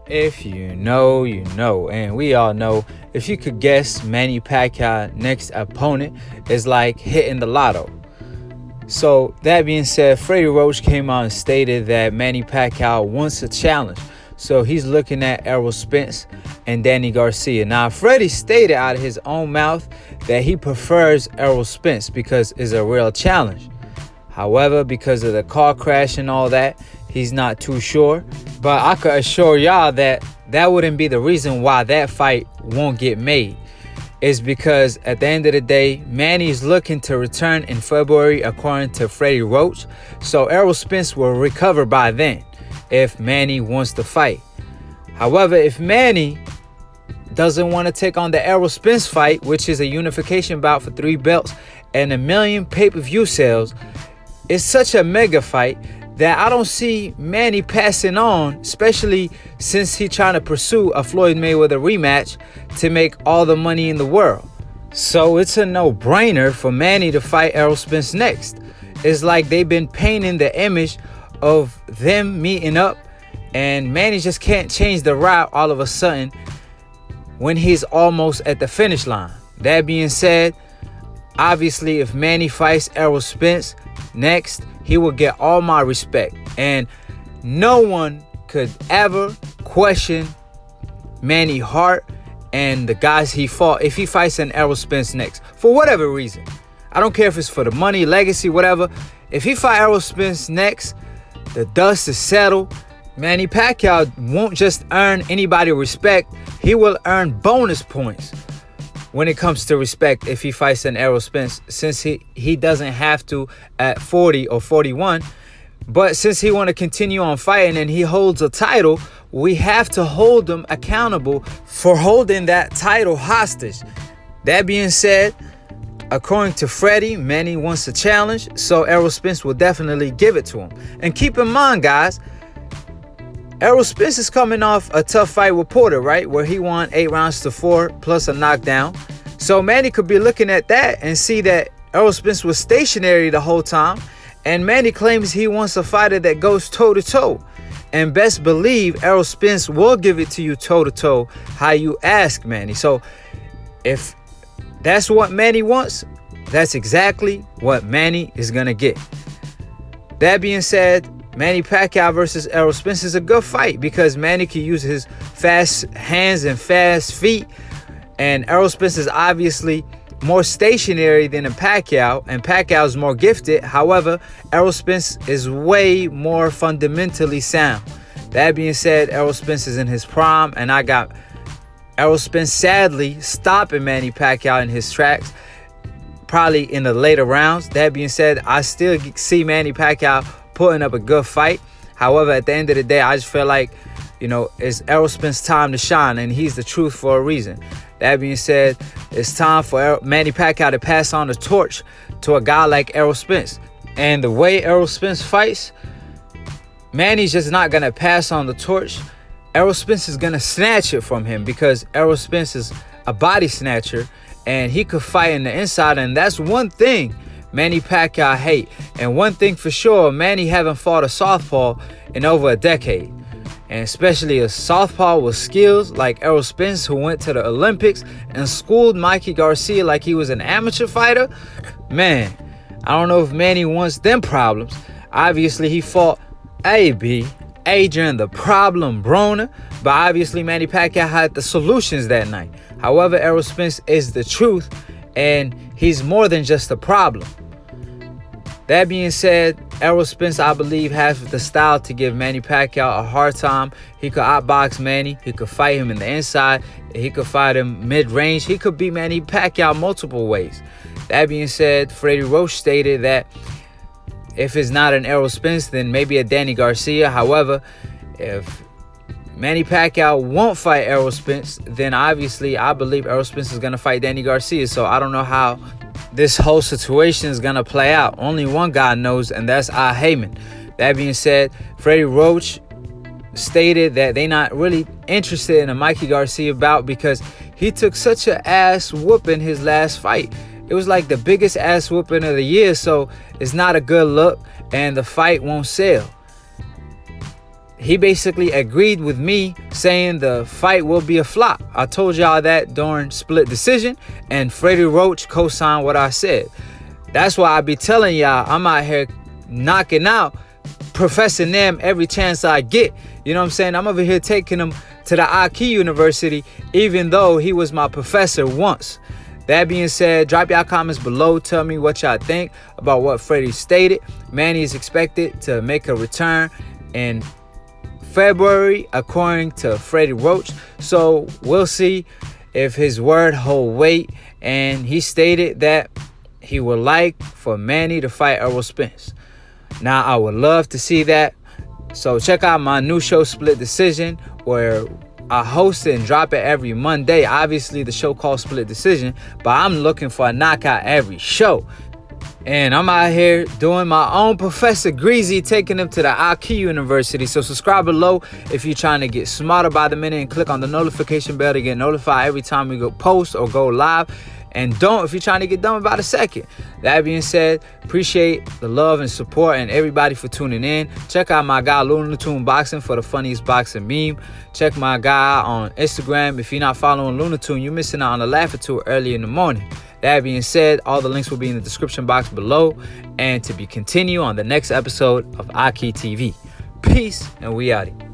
If you know, you know. And we all know, if you could guess Manny Pacquiao's next opponent is like hitting the lotto. So that being said, Freddie Roach came out and stated that Manny Pacquiao wants a challenge. So he's looking at Errol Spence and Danny Garcia. Now, Freddie stated out of his own mouth that he prefers Errol Spence because it's a real challenge. However, because of the car crash and all that, he's not too sure. But I could assure y'all that that wouldn't be the reason why that fight won't get made. It's because at the end of the day, Manny's looking to return in February according to Freddie Roach. So Errol Spence will recover by then if Manny wants to fight. However, if Manny doesn't want to take on the Errol Spence fight, which is a unification bout for 3 belts and 1 million pay-per-view sales, it's such a mega fight that I don't see Manny passing on, especially since he's trying to pursue a Floyd Mayweather rematch to make all the money in the world. So it's a no-brainer for Manny to fight Errol Spence next. It's like they've been painting the image of them meeting up, and Manny just can't change the route all of a sudden when he's almost at the finish line. That being said, obviously if Manny fights Errol Spence next, he will get all my respect, and no one could ever question Manny's heart and the guys he fought if he fights an Errol Spence next, for whatever reason. I don't care if it's for the money, legacy, whatever. If he fight Errol Spence next, the dust is settled. Manny Pacquiao won't just earn anybody respect, he will earn bonus points when it comes to respect if he fights an Errol Spence, since he doesn't have to at 40 or 41. But since he want to continue on fighting and he holds a title, we have to hold him accountable for holding that title hostage. That being said, according to Freddie, Manny wants a challenge, so Errol Spence will definitely give it to him. And keep in mind, guys, Errol Spence is coming off a tough fight with Porter, right? Where he won 8 rounds to 4 plus a knockdown. So Manny could be looking at that and see that Errol Spence was stationary the whole time. And Manny claims he wants a fighter that goes toe-to-toe. And best believe Errol Spence will give it to you toe-to-toe how you ask Manny. So if that's what Manny wants, that's exactly what Manny is going to get. That being said, Manny Pacquiao versus Errol Spence is a good fight because Manny can use his fast hands and fast feet, and Errol Spence is obviously more stationary than Pacquiao, and Pacquiao is more gifted. However, Errol Spence is way more fundamentally sound. That being said, Errol Spence is in his prime, and I got Errol Spence sadly stopping Manny Pacquiao in his tracks, probably in the later rounds. That being said, I still see Manny Pacquiao putting up a good fight. However, at the end of the day, I just feel like, it's Errol Spence's time to shine, and he's the truth for a reason. That being said, it's time for Manny Pacquiao to pass on the torch to a guy like Errol Spence. And the way Errol Spence fights, Manny's just not going to pass on the torch. Errol Spence is going to snatch it from him because Errol Spence is a body snatcher, and he could fight in the inside, and that's one thing Manny Pacquiao hate. And one thing for sure, Manny haven't fought a southpaw in over a decade. And especially a southpaw with skills like Errol Spence, who went to the Olympics and schooled Mikey Garcia like he was an amateur fighter. Man, I don't know if Manny wants them problems. Obviously, he fought AB, Adrian the Problem Broner, but obviously Manny Pacquiao had the solutions that night. However, Errol Spence is the truth, and he's more than just a problem. That being said, Errol Spence, I believe, has the style to give Manny Pacquiao a hard time. He could outbox Manny. He could fight him in the inside. He could fight him mid-range. He could beat Manny Pacquiao multiple ways. That being said, Freddie Roach stated that if it's not an Errol Spence, then maybe a Danny Garcia. However, if Manny Pacquiao won't fight Errol Spence, then obviously I believe Errol Spence is going to fight Danny Garcia. So I don't know how this whole situation is going to play out. Only one guy knows, and that's AkHi. That being said, Freddie Roach stated that they're not really interested in a Mikey Garcia bout because he took such an ass whooping his last fight. It was like the biggest ass whooping of the year, so it's not a good look, and the fight won't sell. he basically agreed with me saying the fight will be a flop. I told y'all that during split decision, and Freddie Roach co-signed what I said. That's why I be telling y'all I'm out here knocking out Professor Nam every chance I get. You know what I'm saying? I'm over here taking him to the AkHi University, even though he was my professor once. That being said, drop y'all comments below. Tell me what y'all think about what Freddie stated. Manny is expected to make a return in February, according to Freddie Roach. So we'll see if his word hold weight. And he stated that he would like for Manny to fight Errol Spence. Now, I would love to see that. So check out my new show, Split Decision, where I host it and drop it every Monday. Obviously, the show called Split Decision, but I'm looking for a knockout every show. And I'm out here doing my own Professor Greasy, taking them to the AkHi University. So subscribe below if you're trying to get smarter by the minute, and click on the notification bell to get notified every time we go post or go live. And don't if you're trying to get done about a second. That being said, appreciate the love and support and everybody for tuning in. Check out my guy Looney Tune Boxing for the funniest boxing meme. Check my guy on Instagram. If you're not following Looney Tune, you're missing out on the laugh or two early in the morning. That being said, all the links will be in the description box below. And to be continued on the next episode of AkHi TV. Peace, and we out.